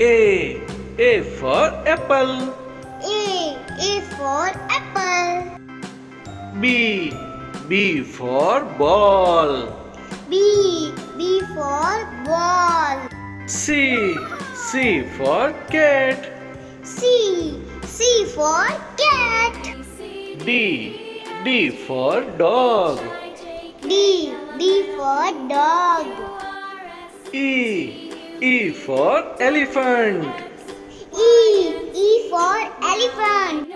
A. A for apple. A for apple. B. B for ball. B for ball. C. C for cat. C for cat. D. D for dog. D for dog. E for elephant. E for elephant.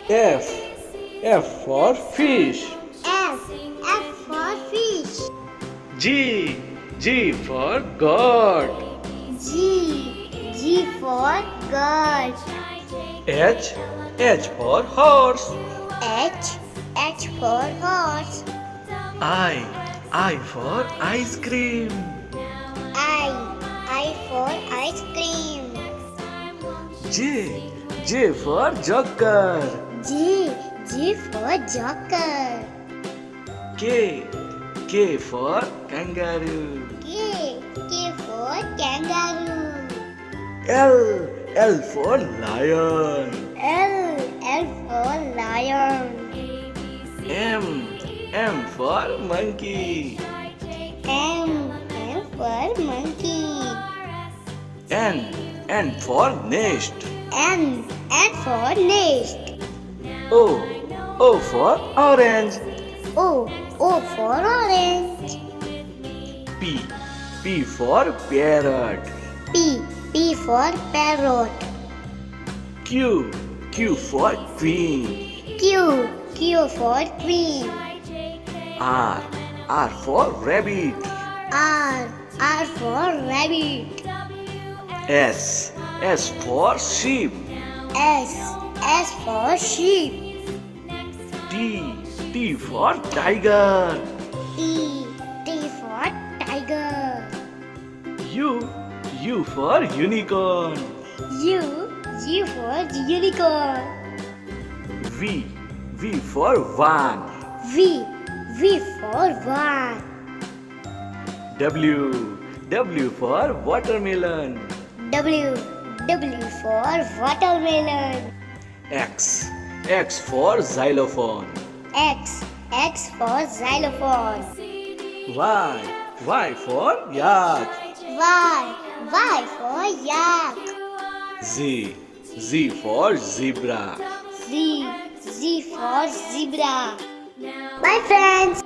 F for fish. F for fish. G for God. G for God. H for horse. H for horse. I for ice cream. I for ice cream. J for joker. J for joker. K for kangaroo. K for kangaroo. L for lion. L for lion. M for monkey. M for monkey. N for nest. N for nest. O for orange. O for orange. P for parrot. P for parrot. Q for queen. Q for queen. R for rabbit. R for rabbit. S for sheep. S for sheep. T for tiger. T for tiger. U for unicorn. U for unicorn. V for van. V for van. W for watermelon. W for watermelon. X for xylophone. X for xylophone. Y for yak. Y for yak. Z for zebra. Z for zebra. Bye friends.